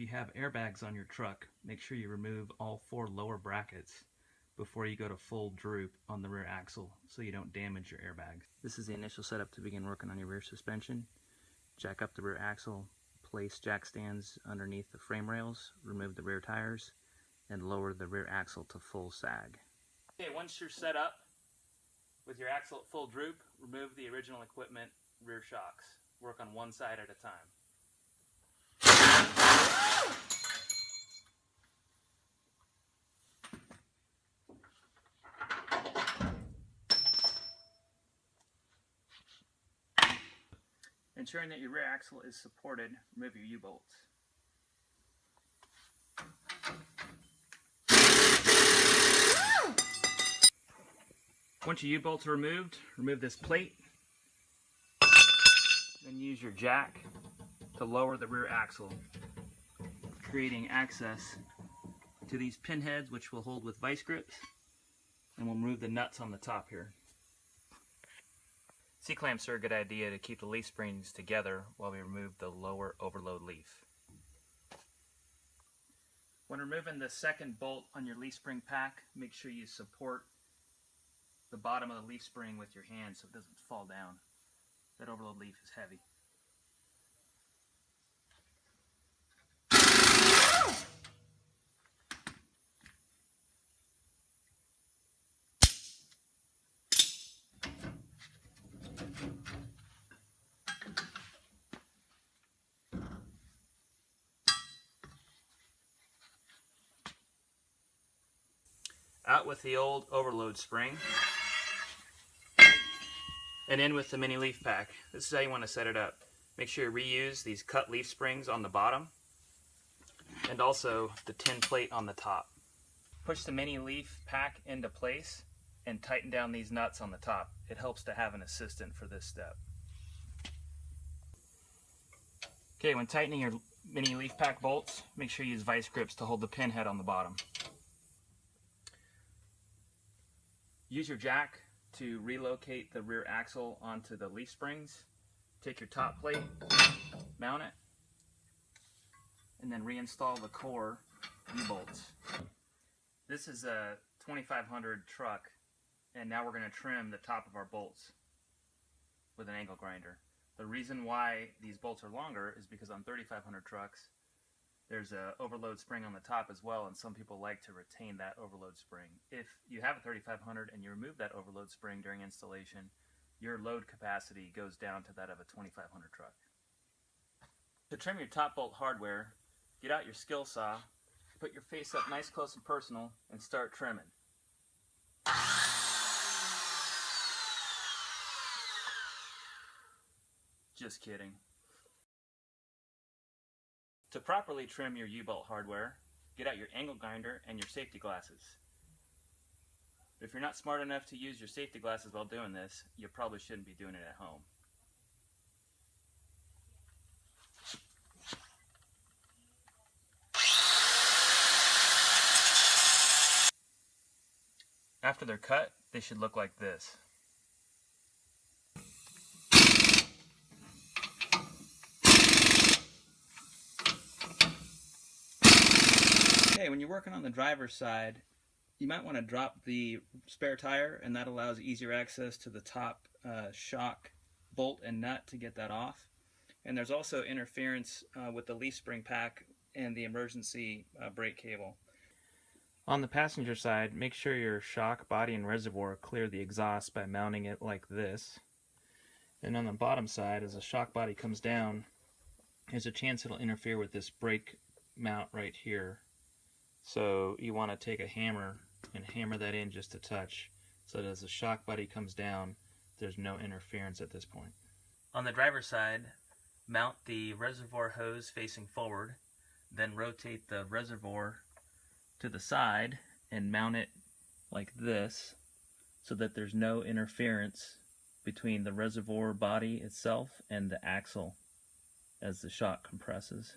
you have airbags on your truck, make sure you remove all 4 lower brackets before you go to full droop on the rear axle so you don't damage your airbag. This is the initial setup to begin working on your rear suspension. Jack up the rear axle, place jack stands underneath the frame rails, remove the rear tires, and lower the rear axle to full sag. Okay, once you're set up with your axle at full droop, remove the original equipment rear shocks. Work on one side at a time. Ensuring that your rear axle is supported, remove your U-bolts. Once your U-bolts are removed, remove this plate. Then use your jack to lower the rear axle, creating access to these pin heads, which will hold with vice grips, and we'll remove the nuts on the top here. C-clamps are a good idea to keep the leaf springs together while we remove the lower overload leaf. When removing the second bolt on your leaf spring pack, make sure you support the bottom of the leaf spring with your hand so it doesn't fall down. That overload leaf is heavy. Out with the old overload spring, and in with the mini leaf pack. This is how you want to set it up. Make sure you reuse these cut leaf springs on the bottom, and also the tin plate on the top. Push the mini leaf pack into place, and tighten down these nuts on the top. It helps to have an assistant for this step. Okay, when tightening your mini leaf pack bolts, make sure you use vice grips to hold the pin head on the bottom. Use your jack to relocate the rear axle onto the leaf springs. Take your top plate, mount it, and then reinstall the core U-bolts. This is a 2500 truck, and now we're going to trim the top of our bolts with an angle grinder. The reason why these bolts are longer is because on 3500 trucks, there's an overload spring on the top as well, and some people like to retain that overload spring. If you have a 3500 and you remove that overload spring during installation, your load capacity goes down to that of a 2500 truck. To trim your top bolt hardware, get out your skill saw, put your face up nice, close, and personal, and start trimming. Just kidding. To properly trim your U-bolt hardware, get out your angle grinder and your safety glasses. If you're not smart enough to use your safety glasses while doing this, you probably shouldn't be doing it at home. After they're cut, they should look like this. Okay, when you're working on the driver's side, you might want to drop the spare tire, and that allows easier access to the top shock bolt and nut to get that off. And there's also interference with the leaf spring pack and the emergency brake cable. On the passenger side, make sure your shock, body, and reservoir clear the exhaust by mounting it like this. And on the bottom side, as the shock body comes down, there's a chance it'll interfere with this brake mount right here. So you want to take a hammer and hammer that in just a touch so that as the shock body comes down, there's no interference at this point. On the driver's side, mount the reservoir hose facing forward, then rotate the reservoir to the side and mount it like this so that there's no interference between the reservoir body itself and the axle as the shock compresses.